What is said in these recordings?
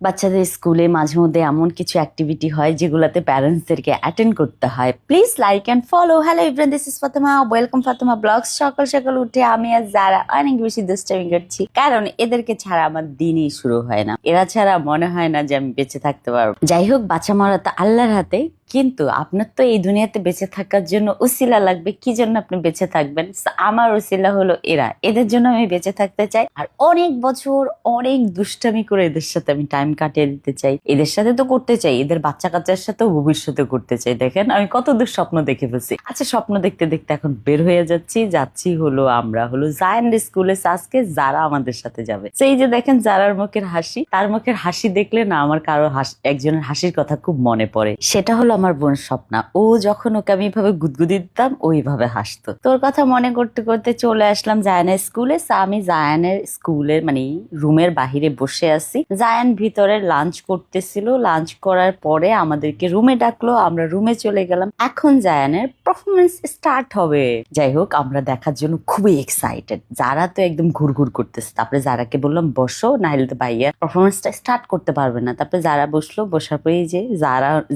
বাচ্চাদের স্কুলে মাঝে মধ্যে এমন কিছু অ্যাক্টিভিটি হয় যেগুলোতে প্যারেন্টসদেরকে অ্যাটেন্ড করতে হয়। Please like and follow. Hello everyone, this is Fatema, welcome Fatema blogs. সকাল সকাল উঠে আমি আর যারা অনেক বেশি দুষ্টামি করছি, কারণ এদেরকে ছাড়া আমার দিনই শুরু হয় না। এরা ছাড়া মনে হয় না যে আমি বেঁচে থাকতে পারবো। যাই হোক, বাচ্চা মারা তো আল্লাহর হাতে, কিন্তু আপনার তো এই দুনিয়াতে বেঁচে থাকার জন্য উসিলা লাগবে। কি জন্য আপনি বেঁচে থাকবেন? আমার উসিলা হলো এরা। এদের জন্য আমি বেঁচে থাকতে চাই, আর অনেক বছর অনেক দুষ্টামি করে এদের সাথে আমি টাইম কাটিয়ে দিতে চাই। এদের সাথে তো করতে চাই, এদের বাচ্চা কাচ্চার সাথেও ভবিষ্যতে করতে চাই। দেখেন আমি কত দূর স্বপ্ন দেখে ফেলছি। আচ্ছা, স্বপ্ন দেখতে দেখতে এখন বের হয়ে যাচ্ছি হলো আমরা হলো জায়ান স্কুলে। আজকে যারা আমাদের সাথে যাবে, সেই যে দেখেন যারার মুখের হাসি, তার মুখের হাসি দেখলে না আমার কারো একজনের হাসির কথা খুব মনে পড়ে। সেটা হলো আমার বোন স্বপ্না। ও যখন ওকে আমি এইভাবে গুদগুদি দিতাম, ওইভাবে হাসতো। তোর কথা মনে করতে করতে চলে আসলাম জায়ানের স্কুলে। আমি জায়ানের স্কুলের মানে রুমের বাহিরে বসে আছি। জায়ান ভিতরে লাঞ্চ করতেছিল। লাঞ্চ করার পরে আমাদেরকে রুমে ডাকলো, আমরা রুমে চলে গেলাম। এখন জায়ানের পারফরমেন্স স্টার্ট হবে। যাই হোক, আমরা দেখার জন্য খুবই এক্সাইটেড। যারা তো একদম ঘুরঘুর করতেছে। তারপরে যারাকে বললাম বসো, নাহলে তো ভাইয়া পারফরমেন্সটা স্টার্ট করতে পারবে না। তারপরে যারা বসলো, বসার পরে যে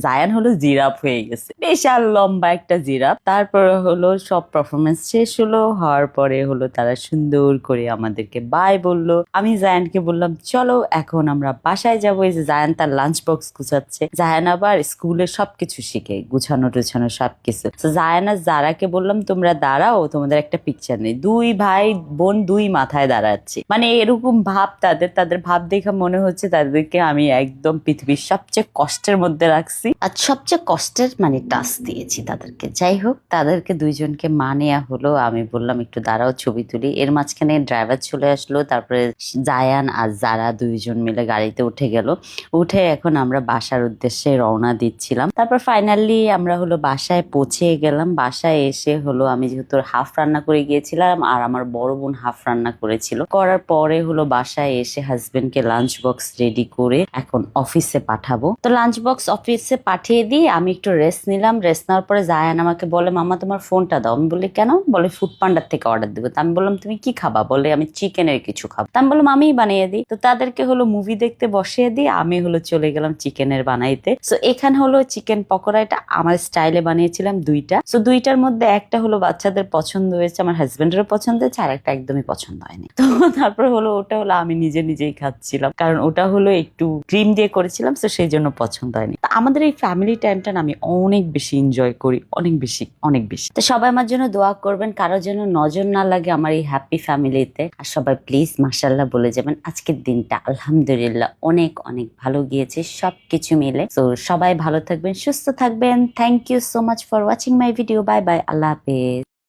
জায়ান হলো জিরাফ হয়ে গেছে, বিশাল লম্বা একটা জিরাফ। তারপরে হলো সব পারফরমেন্স শেষ হওয়ার পরে হলো তারা সুন্দর করে আমাদেরকে বাই বললো। আমি জায়ানকে বললাম চলো এখন আমরা বাসায় যাবো। এই যে জায়ান তার লাঞ্চ বক্স গুছাচ্ছে। জায়ান আবার স্কুলে সবকিছু শিখে, গুছানো টুছানো সবকিছু। জায়ান আর জারাকে বললাম তোমরা দাঁড়াও, তোমাদের একটা পিকচার নেই। দুই ভাই বোন দুই মাথায় দাঁড়াচ্ছে, মানে এরকম ভাব তাদের ভাব দেখে মনে হচ্ছে তাদেরকে আমি একদম পৃথিবীর সবচেয়ে কষ্টের মধ্যে রাখছি, আর সবচেয়ে কষ্টের মানে টাচ দিয়েছি তাদেরকে। যাই হোক, তাদেরকে দুইজনকে নেওয়া হলো। আমি বললাম একটু দাঁড়াও, ছবি তুলি। এর মাঝখানে ড্রাইভার চলে আসলো। তারপরে জায়ান আর যারা দুইজন মিলে গাড়িতে উঠে গেল। উঠে এখন আমরা বাসার উদ্দেশ্যে রওনা দিচ্ছিলাম। তারপর ফাইনালি আমরা হলো বাসায় পৌঁছে গেলাম। বাসায় এসে হলো আমি যেহেতু হাফ রান্না করে গিয়েছিলাম, আর আমার বড় বোন হাফ রান্না করেছিল। করার পরে হলো বাসায় এসে হাজবেন্ডকে লাঞ্চ বক্স রেডি করে এখন অফিসে পাঠাবো। তো লাঞ্চ বক্স অফিসে পাঠিয়ে দিয়ে আমি একটু রেস্ট নিলাম। রেস্ট নেওয়ার পরে জায়ান আমাকে বলে মামা তোমার ফোনটা দাও। আমি বলি কেন? বলে ফুড পান্ডার থেকে অর্ডার দেবো। তা আমি বললাম তুমি কি খাবা? বলে আমি চিকেনের কিছু খাবো। তা আমি বললাম আমিই বানিয়ে দিই। তো তাদেরকে হলো মুভি দেখতে বসিয়ে দিই, আমি হলো চলে গেলাম চিকেনের বানাইতে। সো এখানে হলো চিকেন পকোড়া, এটা আমার স্টাইলে বানিয়েছিলাম দুইটা। সো দুইটার মধ্যে একটা হলো বাচ্চাদের পছন্দ হয়েছে, আমার হাজবেন্ডেরও পছন্দ হয়েছে, আর একটা একদমই পছন্দ হয়নি। তো তারপর হলো ওটা হলো আমি নিজেই খাচ্ছিলাম, কারণ ওটা হলো একটু ক্রিম দিয়ে করেছিলাম, তো সেই জন্য পছন্দ হয়নি। তো আমাদের এই ফ্যামিলি টাইমটা আমি অনেক বেশি এনজয় করি, অনেক বেশি। তো সবাই আমার জন্য দোয়া করবেন, কারোর জন্য নজর না লাগে আমার এই হ্যাপি ফ্যামিলিতে। আর সবাই প্লিজ মাশাআল্লাহ বলে যাবেন। আজকের দিনটা আলহামদুলিল্লাহ অনেক ভালো গিয়েছে সবকিছু মিলে। তো সবাই ভালো থাকবেন, সুস্থ থাকবেন। Thank you so much for watching my video. Bye bye, আল্লাহ হাফেজ।